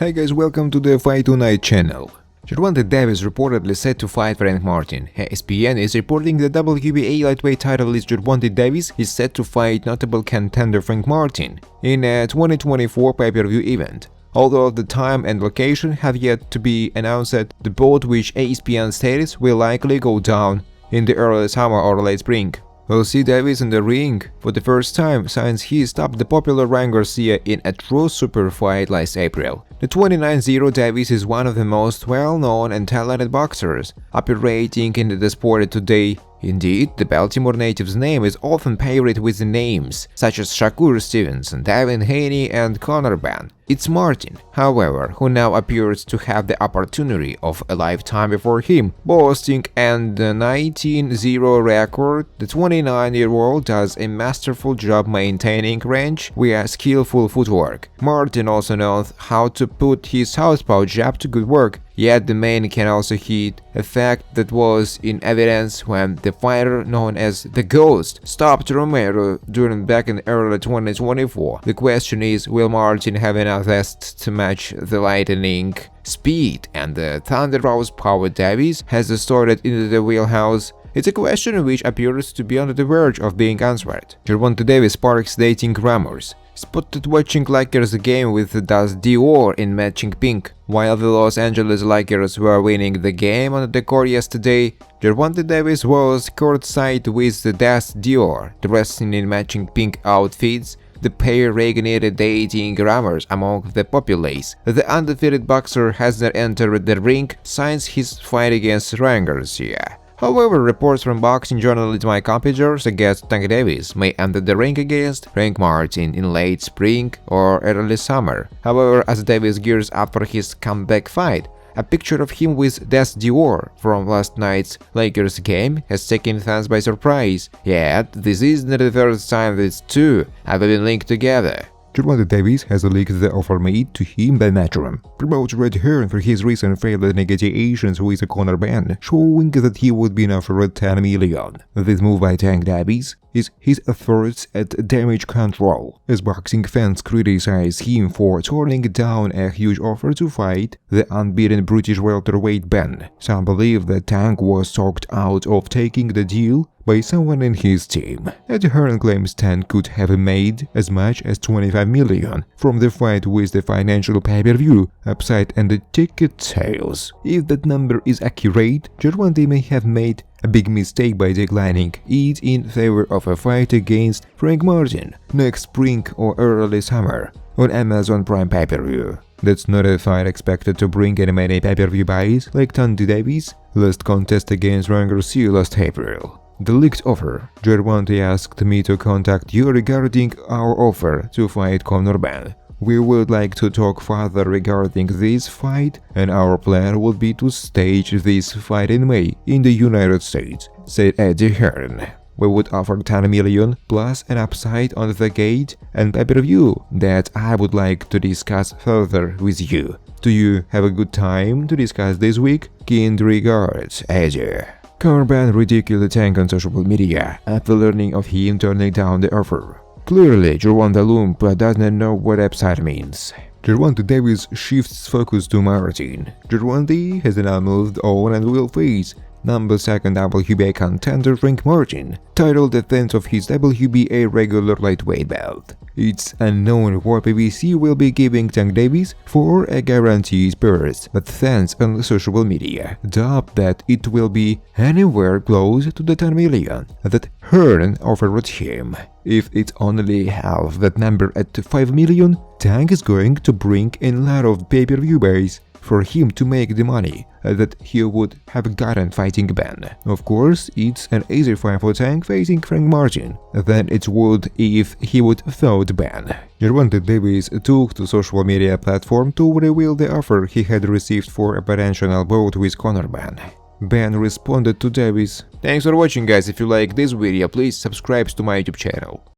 Hey guys, welcome to the Fight Tonight channel. Gervonta Davis reportedly set to fight Frank Martin. ESPN is reporting the WBA lightweight titleist Gervonta Davis is set to fight notable contender Frank Martin in a 2024 pay-per-view event. Although the time and location have yet to be announced, the bout, which ESPN states, will likely go down in the early summer or late spring. We'll see Davis in the ring for the first time since he stopped the popular Ryan Garcia in a true super fight last April. The 29-0 Davis is one of the most well-known and talented boxers operating in the sport today. Indeed, the Baltimore native's name is often paired with names such as Shakur Stevenson, Devin Haney, and Conor Benn. It's Martin, however, who now appears to have the opportunity of a lifetime before him. Boasting and the 19-0 record, the 29-year-old does a masterful job maintaining range via skillful footwork. Martin also knows how to put his southpaw jab to good work, yet the man can also hit, a fact that was in evidence when the fighter known as the Ghost stopped Romero Duran back in early 2024. The question is, will Martin have enough zest to match the lightening speed and the thunderous power Davis has started into the wheelhouse? It's a question which appears to be on the verge of being answered. Gervonta Davis sparks dating rumors. Spotted watching Lakers game with Das Dior in matching pink. While the Los Angeles Lakers were winning the game on the court yesterday, Gervonta Davis was courtside with the Das Dior, dressing in matching pink outfits. The pair reignited dating rumors among the populace. The undefeated boxer has not entered the ring since his fight against Ryan Garcia. However, reports from boxing journalist Mike Compiger suggest Davis may enter the ring against Frank Martin in late spring or early summer. However, as Davis gears up for his comeback fight, a picture of him with Das Dior from last night's Lakers game has taken fans by surprise. Yet, this is not the first time these two have been linked together. Gervonta Davis has leaked the offer made to him by Matchroom. Promoter Red Hearn for his recent failed negotiations with Conor Benn, showing that he would be offered $10 million. This move by Davis is his efforts at damage control, as boxing fans criticize him for turning down a huge offer to fight the unbeaten British welterweight Benn. Some believe that Tank was talked out of taking the deal by someone in his team. Ed Hearn claims Tank could have made as much as $25 million from the fight with the financial pay-per-view upside and the ticket sales. If that number is accurate, Gervonta may have made a big mistake by declining it in favor of a fight against Frank Martin next spring or early summer on Amazon Prime pay-per-view. That's not a fight expected to bring in many pay-per-view buys like Gervonta Davis' last contest against Ryan Garcia last April. The leaked offer: Gervonta asked me to contact you regarding our offer to fight Conor Benn. We would like to talk further regarding this fight, and our plan would be to stage this fight in May in the United States, said Eddie Hearn. We would offer $10 million plus an upside on the gate and pay-per-view that I would like to discuss further with you. Do you have a good time to discuss this week? Kind regards, Eddie. Conor Benn ridiculed Tank on social media after learning of him turning down the offer. Clearly, Gervonta loom but does not know what upside means. Gervonta Davis shifts focus to Martin. Gervonta has now moved on and will face number 2 WBA contender Frank Martin, titled defense of his WBA regular lightweight belt. It's unknown what PBC will be giving Davis for a guaranteed berth, but fans on social media doubt that it will be anywhere close to the $10 million that Hearn offered him. If it's only half that number at $5 million, Tank is going to bring in a lot of pay-per-view buys for him to make the money that he would have gotten fighting Benn. Of course, it's an easier fight for Tank facing Frank Martin than it would if he would fight Benn. Gervonta Davis took to social media platform to reveal the offer he had received for a potential bout with Conor Benn. Benn responded to Davis, "Thanks for watching guys, if you like this video please subscribe to my YouTube channel."